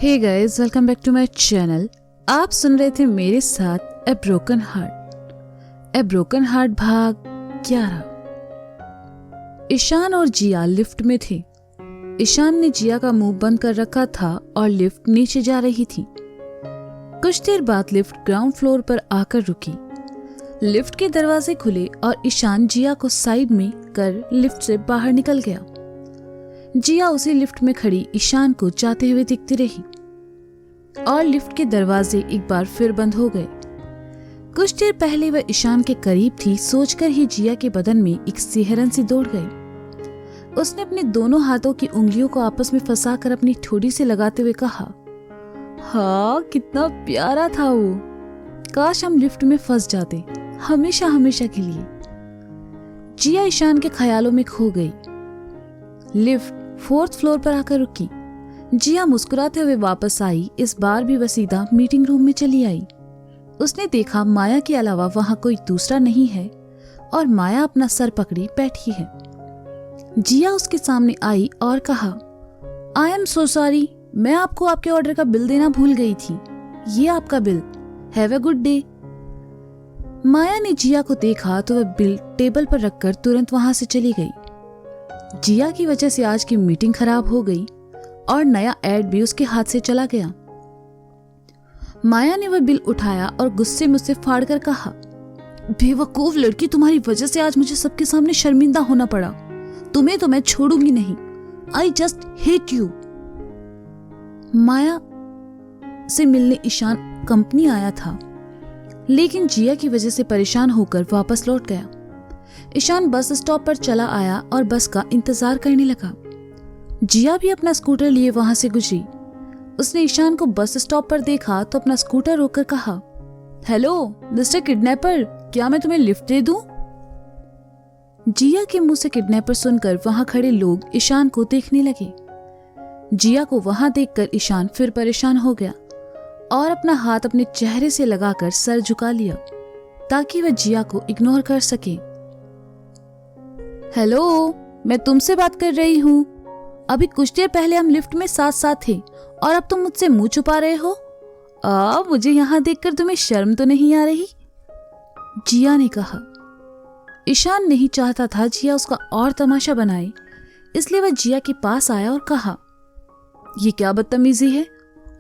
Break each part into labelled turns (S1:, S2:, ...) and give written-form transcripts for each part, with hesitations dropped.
S1: Hey guys, welcome back to my channel. आप सुन रहे थे मेरे साथ a broken heart. A broken heart भाग 11। ईशान और जिया लिफ्ट में थे। ईशान ने जिया का मुंह बंद कर रखा था और लिफ्ट नीचे जा रही थी। कुछ देर बाद लिफ्ट ग्राउंड फ्लोर पर आकर रुकी। लिफ्ट के दरवाजे खुले और ईशान जिया को साइड में कर लिफ्ट से बाहर निकल गया। जिया उसी लिफ्ट में खड़ी ईशान को जाते हुए दिखती रही और लिफ्ट के दरवाजे एक बार फिर बंद हो गए। कुछ देर पहले वह ईशान के करीब थी, सोचकर ही जिया के बदन में एक सिहरन सी दौड़ गई। उसने अपने दोनों हाथों की उंगलियों को आपस में फंसाकर अपनी ठोड़ी से लगाते हुए कहा, हाँ कितना प्यारा था वो। काश हम लिफ्ट में फंस जाते, हमेशा हमेशा के लिए। जिया ईशान के ख्यालों में खो गई। लिफ्ट 4th फ्लोर पर आकर रुकी। जिया मुस्कुराते हुए वापस आई। इस बार भी वह सीधा मीटिंग रूम में चली आई। उसने देखा माया के अलावा वहां कोई दूसरा नहीं है और माया अपना सर पकड़ी बैठी है। जिया उसके सामने आई और कहा, आई एम सो सॉरी, मैं आपको आपके ऑर्डर का बिल देना भूल गई थी। ये आपका bill. Have a good day. Maya ने जिया को देखा तो वह बिल टेबल पर रखकर तुरंत वहां से चली गई। जिया की वजह से आज की मीटिंग खराब हो गई और नया एड भी उसके हाथ से चला गया। माया ने वह बिल उठाया और गुस्से में उसे फाड़कर कहा, बेवकूफ लड़की, तुम्हारी वजह से आज मुझे सबके सामने शर्मिंदा होना पड़ा। तुम्हें तो मैं छोड़ूंगी नहीं। I just hate you. Maya से मिलने ईशान कंपनी आया था, लेकिन जिया की वजह से परेशान होकर वापस लौट गया। ईशान बस स्टॉप पर चला आया और बस का इंतजार करने लगा। जिया भी अपना स्कूटर लिए वहां से गुजरी। उसने ईशान को बस स्टॉप पर देखा तो अपना स्कूटर रोककर कहा, हेलो मिस्टर किडनैपर, क्या मैं तुम्हें लिफ्ट दे दूं? जिया के मुंह से किडनैपर सुनकर वहां खड़े लोग ईशान को देखने लगे। जिया को वहां देखकर ईशान फिर परेशान हो गया और अपना हाथ अपने चेहरे से लगाकर सर झुका लिया ताकि वह जिया को इग्नोर कर सके। हेलो, मैं तुमसे बात कर रही हूँ। अभी कुछ देर पहले हम लिफ्ट में साथ साथ थे और अब तुम मुझसे मुंह छुपा रहे हो। मुझे यहाँ देखकर तुम्हें शर्म तो नहीं आ रही? जिया ने कहा। ईशान नहीं चाहता था जिया उसका और तमाशा बनाए, इसलिए वह जिया के पास आया और कहा, ये क्या बदतमीजी है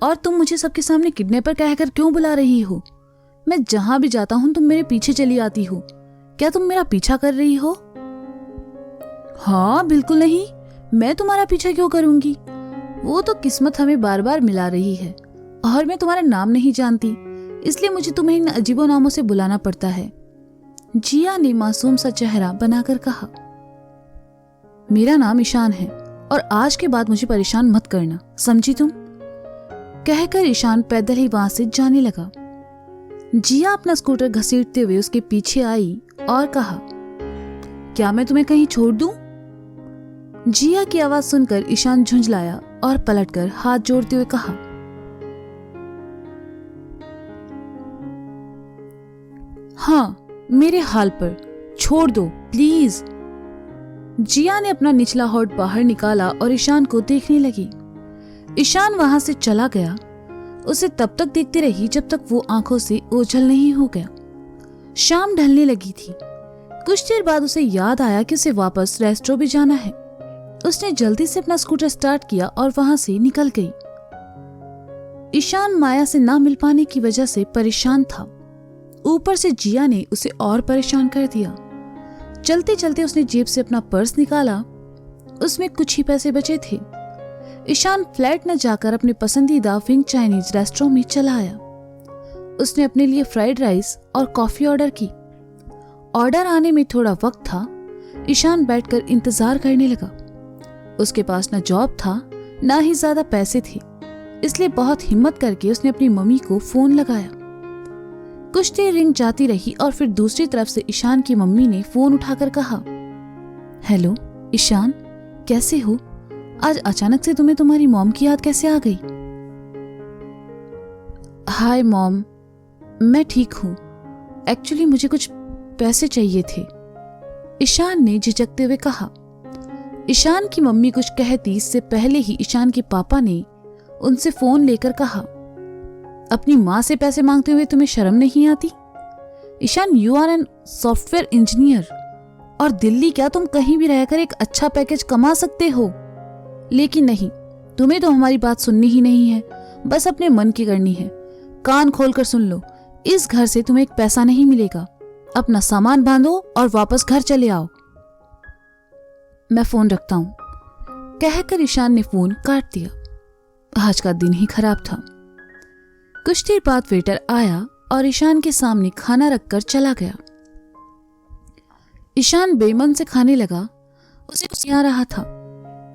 S1: और तुम मुझे सबके सामने किडनैपर कहकर क्यों बुला रही हो? मैं जहां भी जाता हूं तुम मेरे पीछे चली आती हो। क्या तुम मेरा पीछा कर रही हो? हाँ बिल्कुल नहीं, मैं तुम्हारा पीछा क्यों करूंगी? वो तो किस्मत हमें बार बार मिला रही है और मैं तुम्हारा नाम नहीं जानती, इसलिए मुझे तुम्हें इन अजीबो नामों से बुलाना पड़ता है। जिया ने मासूम सा चेहरा बनाकर कहा, मेरा नाम ईशान है और आज के बाद मुझे परेशान मत करना, समझी तुम? कहकर ईशान पैदल ही वहां से जाने लगा। जिया अपना स्कूटर घसीटते हुए उसके पीछे आई और कहा, क्या मैं तुम्हें कहीं छोड़ दूं? जिया की आवाज सुनकर ईशान झुंझलाया और पलटकर हाथ जोड़ते हुए कहा, हाँ मेरे हाल पर छोड़ दो प्लीज। जिया ने अपना निचला होठ बाहर निकाला और ईशान को देखने लगी। ईशान वहां से चला गया। उसे तब तक देखती रही जब तक वो आंखों से ओझल नहीं हो गया। शाम ढलने लगी थी। कुछ देर बाद उसे याद आया कि उसे वापस रेस्टोरेंट भी जाना है। उसने जल्दी से अपना स्कूटर स्टार्ट किया और वहां से निकल गई। ईशान माया से ना मिल पाने की वजह से परेशान था। ऊपर से जिया ने उसे और परेशान कर दिया। चलते चलते उसने जेब से अपना पर्स निकाला। उसमें कुछ ही पैसे बचे थे। ईशान फ्लैट न जाकर अपने पसंदीदा विंग चाइनीज रेस्टोरेंट में चला आया। उसने अपने लिए फ्राइड राइस और कॉफी ऑर्डर की। ऑर्डर आने में थोड़ा वक्त था। ईशान बैठकर इंतजार करने लगा। उसके पास न जॉब था न ही ज्यादा पैसे थे, इसलिए बहुत हिम्मत करके उसने अपनी मम्मी को फोन लगाया। कुछ देर रिंग जाती रही और फिर दूसरी तरफ से ईशान की मम्मी ने फोन उठाकर कहा, हेलो ईशान, कैसे हो? आज अचानक से तुम्हें तुम्हारी मॉम की याद कैसे आ गई? हाय मॉम, मैं ठीक हूँ। एक्चुअली मुझे कुछ पैसे चाहिए थे, ईशान ने झिझकते हुए कहा। ईशान की मम्मी कुछ कहती इससे पहले ही ईशान के पापा ने उनसे फोन लेकर कहा, अपनी माँ से पैसे मांगते हुए तुम्हें शर्म नहीं आती? Ishaan, you are an software engineer और दिल्ली क्या तुम कहीं भी रहकर एक अच्छा पैकेज कमा सकते हो। लेकिन नहीं, तुम्हें तो हमारी बात सुननी ही नहीं है, बस अपने मन की करनी है। कान खोलकर सुन लो, इस घर से तुम्हें एक पैसा नहीं मिलेगा। अपना सामान बांधो और वापस घर चले आओ। मैं फोन रखता हूं, कहकर ईशान ने फोन काट दिया। आज का दिन ही खराब था। कुछ देर बाद वेटर आया और ईशान के सामने खाना रखकर चला गया। ईशान बेमन से खाने लगा। उसे कुछ नहीं आ रहा था।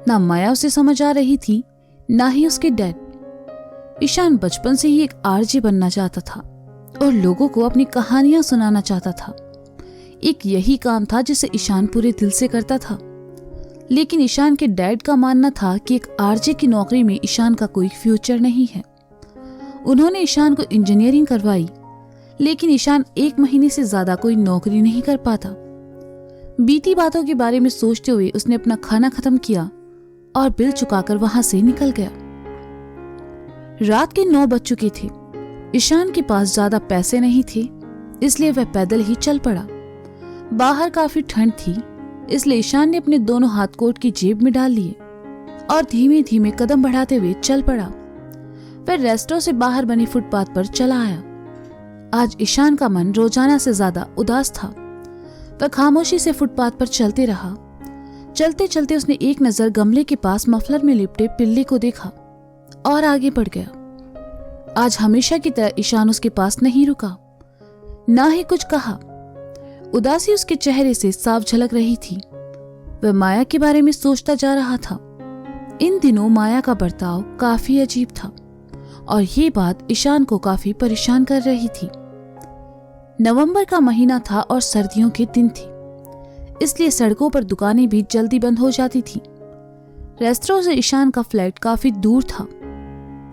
S1: ना माया उसे समझ आ रही थी, ना ही उसके डैड। ईशान बचपन से ही एक आरजे बनना चाहता था और लोगों को अपनी कहानियां सुनाना चाहता था। एक यही काम था जिसे ईशान पूरे दिल से करता था। लेकिन ईशान के डैड का मानना था कि एक आरजे की नौकरी में ईशान का कोई फ्यूचर नहीं है। उन्होंने ईशान को इंजीनियरिंग करवाई, लेकिन ईशान 1 महीने से ज्यादा कोई नौकरी नहीं कर पाता। बीती बातों के बारे में सोचते हुए उसने अपना खाना खत्म किया और बिल चुकाकर वहां से निकल गया। रात के 9 बज चुके थे। ईशान के पास ज्यादा पैसे नहीं थे, इसलिए वह पैदल ही चल पड़ा। बाहर काफी ठंड थी, इसलिए ईशान ने अपने दोनों हाथ कोट की जेब में डाल लिए और धीमे धीमे कदम बढ़ाते हुए चल पड़ा। वह रेस्टोरेंट से बाहर बने फुटपाथ पर चला आया। आज ईशान का मन रोजाना से ज्यादा उदास था। वह खामोशी से फुटपाथ पर चलते रहा। चलते चलते उसने एक नजर गमले के पास मफलर में लिपटे पिल्ली को देखा और आगे बढ़ गया। आज हमेशा की तरह ईशान उसके पास नहीं रुका, ना ही कुछ कहा। उदासी उसके चेहरे से साफ झलक रही थी। वह माया के बारे में सोचता जा रहा था। इन दिनों माया का बर्ताव काफी अजीब था और ये बात ईशान को काफी परेशान कर रही थी। नवंबर का महीना था और सर्दियों के दिन थे, इसलिए सड़कों पर दुकानें भी जल्दी बंद हो जाती थी। रेस्टोरेंट से ईशान का फ्लैट काफी दूर था।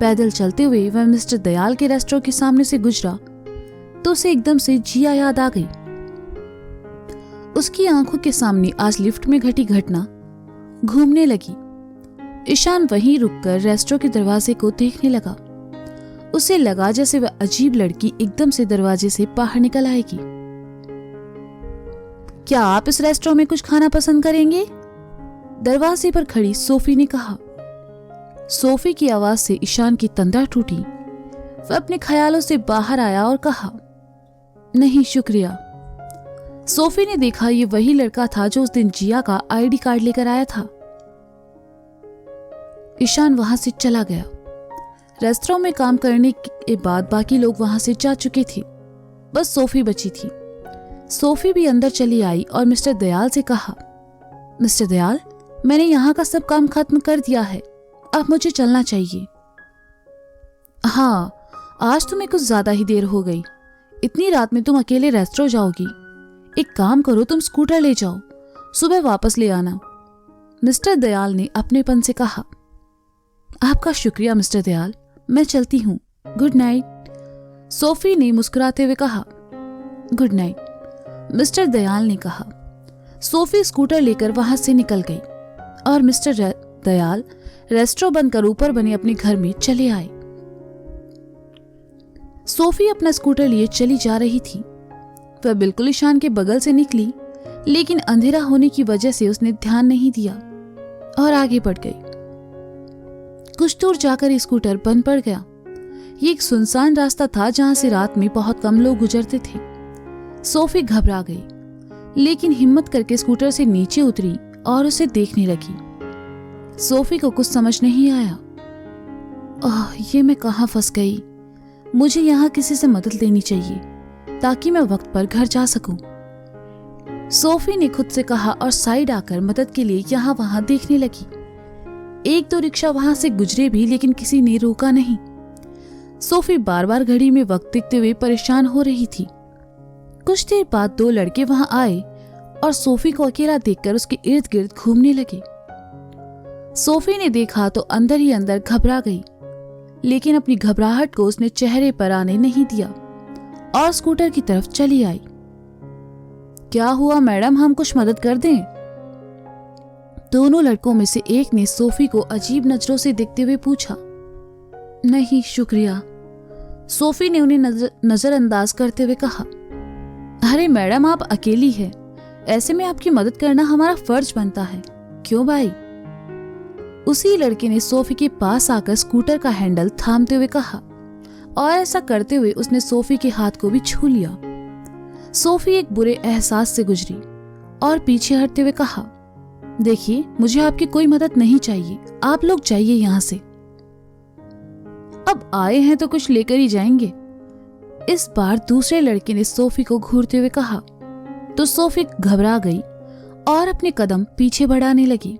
S1: पैदल चलते हुए वह मिस्टर दयाल के रेस्टोरेंट के सामने से गुजरा तो उसे एकदम से जिया याद आ गई। उसकी आंखों के सामने आज लिफ्ट में घटी घटना घूमने लगी। ईशान वहीं रुककर रेस्टोरेंट के दरवाजे को देखने लगा। उसे लगा जैसे वह अजीब लड़की एकदम से दरवाजे से बाहर निकल आएगी। क्या आप इस रेस्टोरेंट में कुछ खाना पसंद करेंगे? दरवाजे पर खड़ी सोफी ने कहा। सोफी की आवाज से ईशान की तंद्रा टूटी। वह अपने ख्यालों से बाहर आया और कहा, नहीं शुक्रिया। सोफी ने देखा ये वही लड़का था जो उस दिन जिया का आईडी कार्ड लेकर आया था। ईशान वहां से चला गया। रेस्टोरेंट में काम करने के बाद बाकी लोग वहां से जा चुके थे, बस सोफी बची थी। सोफी भी अंदर चली आई और मिस्टर दयाल से कहा, मिस्टर दयाल, मैंने यहाँ का सब काम खत्म कर दिया है, अब मुझे चलना चाहिए। हाँ, आज तुम्हें कुछ ज्यादा ही देर हो गई। इतनी रात में तुम अकेले रेस्टोरेंट जाओगी? एक काम करो, तुम स्कूटर ले जाओ, सुबह वापस ले आना। मिस्टर दयाल ने अपनेपन से कहा। आपका शुक्रिया मिस्टर दयाल, मैं चलती हूँ, गुड नाइट। सोफी ने मुस्कुराते हुए कहा। गुड नाइट, मिस्टर दयाल ने कहा। सोफी स्कूटर लेकर वहां से निकल गई और मिस्टर दयाल रेस्टोरेंट बंद कर ऊपर बने अपने घर में चले आए। सोफी अपना स्कूटर लिए चली जा रही थी। वह बिल्कुल ईशान के बगल से निकली, लेकिन अंधेरा होने की वजह से उसने ध्यान नहीं दिया और आगे बढ़ गई। कुछ दूर जाकर स्कूटर बंद पड़ गया। ये एक सुनसान रास्ता था जहां से रात में बहुत कम लोग गुजरते थे। सोफी घबरा गई, लेकिन हिम्मत करके स्कूटर से नीचे उतरी और उसे देखने लगी। सोफी को कुछ समझ नहीं आया। ये मैं कहां फंस गई? मुझे यहाँ किसी से मदद लेनी चाहिए ताकि मैं वक्त पर घर जा सकूं। सोफी ने खुद से कहा और साइड आकर मदद के लिए यहाँ वहां देखने लगी। 1-2 रिक्शा वहां से गुजरे भी, लेकिन किसी ने रोका नहीं। सोफी बार बार घड़ी में वक्त देखते हुए परेशान हो रही थी। कुछ देर बाद 2 लड़के वहां आए और सोफी को अकेला देखकर उसके इर्द गिर्द घूमने लगे। सोफी ने देखा तो अंदर ही अंदर घबरा गई, लेकिन अपनी घबराहट को उसने चेहरे पर आने नहीं दिया और स्कूटर की तरफ चली आई। क्या हुआ मैडम, हम कुछ मदद कर दें? दोनों लड़कों में से एक ने सोफी को अजीब नजरों से देखते हुए पूछा। नहीं शुक्रिया, सोफी ने उन्हें नजरअंदाज करते हुए कहा। अरे मैडम, आप अकेली है, ऐसे में आपकी मदद करना हमारा फर्ज बनता है, क्यों भाई? उसी लड़के ने सोफी के पास आकर स्कूटर का हैंडल थामते हुए कहा और ऐसा करते हुए उसने सोफी के हाथ को भी छू लिया। सोफी एक बुरे एहसास से गुजरी और पीछे हटते हुए कहा, देखिए मुझे आपकी कोई मदद नहीं चाहिए, आप लोग जाइए यहां से। अब आए हैं तो कुछ लेकर ही जाएंगे। इस बार दूसरे लड़के ने सोफी को घूरते हुए कहा तो सोफी घबरा गई और अपने कदम पीछे बढ़ाने लगी।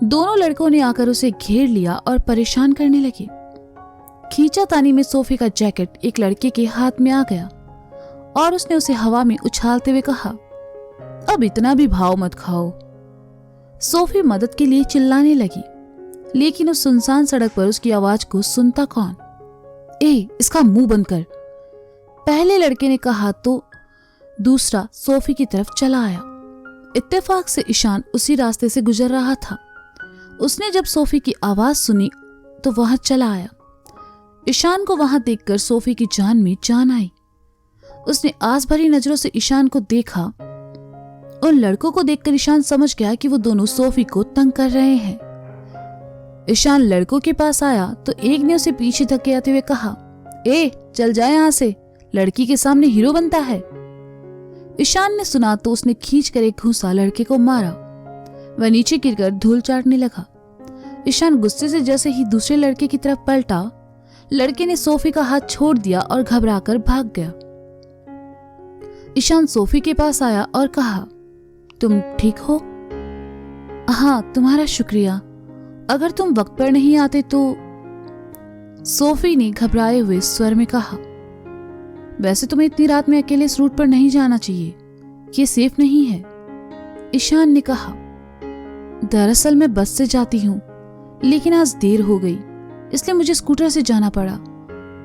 S1: दोनों लड़कों ने आकर उसे घेर लिया और परेशान करने लगे। खींचातानी में सोफी का जैकेट एक लड़के के हाथ में आ गया और उसने उसे हवा में उछालते हुए कहा, अब इतना भी भाव मत खाओ। सोफी मदद के लिए चिल्लाने लगी, लेकिन उस सुनसान सड़क पर उसकी आवाज को सुनता कौन? इसका मुंह बंद कर, पहले लड़के ने कहा तो दूसरा सोफी की तरफ चला आया। इत्तेफाक से ईशान उसी रास्ते से गुजर रहा था। उसने जब सोफी की आवाज सुनी तो वहां चला आया। ईशान को वहां देखकर सोफी की जान में जान आई। उसने आस भरी नजरों से ईशान को देखा। उन लड़कों को देखकर ईशान समझ गया कि वो दोनों सोफी को तंग कर रहे हैं। ईशान लड़कों के पास आया तो एक ने उसे पीछे धकेलते हुए कहा, चल जाए यहां से, लड़की के सामने हीरो बनता है। ईशान ने सुना तो उसने खींचकर एक घूंसा लड़के को मारा। वह नीचे गिरकर धूल चाटने लगा। ईशान गुस्से से जैसे ही दूसरे लड़के की तरफ पलटा, लड़के ने सोफी का हाथ छोड़ दिया और घबराकर भाग गया। ईशान सोफी के पास आया और कहा, तुम ठीक हो? हाँ, तुम्हारा शुक्रिया, अगर तुम वक्त पर नहीं आते तो। सोफी ने घबराए हुए स्वर में कहा, वैसे तुम्हें इतनी रात में अकेले इस रूट पर नहीं जाना चाहिए, ये सेफ नहीं है। ईशान ने कहा, दरअसल मैं बस से जाती हूँ, लेकिन आज देर हो गई, इसलिए मुझे स्कूटर से जाना पड़ा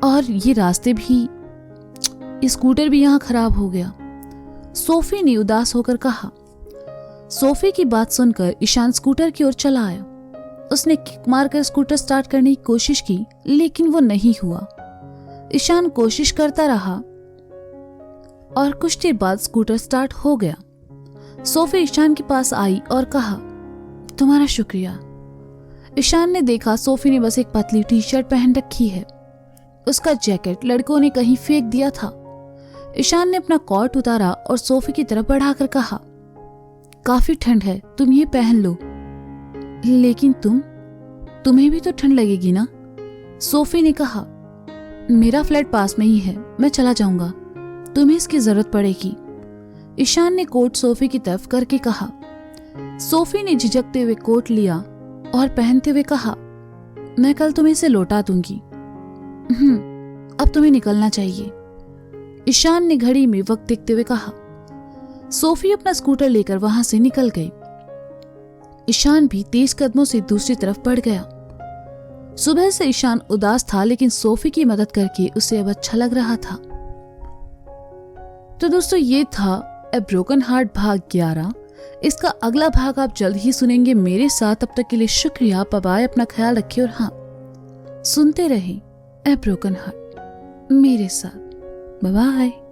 S1: और ये स्कूटर भी यहाँ खराब हो गया। सोफी ने उदास होकर कहा। सोफी की बात सुनकर ईशान स्कूटर की ओर चला आया। उसने किक मारकर स्कूटर स्टार्ट करने की कोशिश की, लेकिन वो नहीं हुआ। ईशान कोशिश करता रहा और कुछ देर बाद स्कूटर स्टार्ट हो गया। सोफी ईशान के पास आई और कहा, तुम्हारा शुक्रिया। ईशान ने देखा सोफी ने बस एक पतली टी शर्ट पहन रखी है। उसका जैकेट लड़कों ने कहीं फेंक दिया था। ईशान ने अपना कोट उतारा और सोफी की तरफ बढ़ाकर कहा, काफी ठंड है, तुम ये पहन लो। लेकिन तुम्हें भी तो ठंड लगेगी ना? सोफी ने कहा, मेरा फ्लैट पास में ही है, मैं चला जाऊंगा, तुम्हें इसकी जरूरत पड़ेगी। ईशान ने कोट सोफी की तरफ करके कहा। सोफी ने झिझकते हुए कोट लिया और पहनते हुए कहा, मैं कल तुम्हें इसे लौटा दूंगी। अब तुम्हें निकलना चाहिए। ईशान ने घड़ी में वक्त देखते हुए कहा। सोफी अपना स्कूटर लेकर वहां से निकल गई। ईशान भी तेज कदमों से दूसरी तरफ बढ़ गया। सुबह से ईशान उदास था, लेकिन सोफी की मदद करके उसे अब अच्छा लग रहा था। तो दोस्तों, ये था ए ब्रोकन हार्ट भाग 11। इसका अगला भाग आप जल्द ही सुनेंगे मेरे साथ। तब तक के लिए शुक्रिया, बाय बाय, अपना ख्याल रखिए और हाँ, सुनते रहें ए ब्रोकन हार्ट मेरे साथ। Bye bye.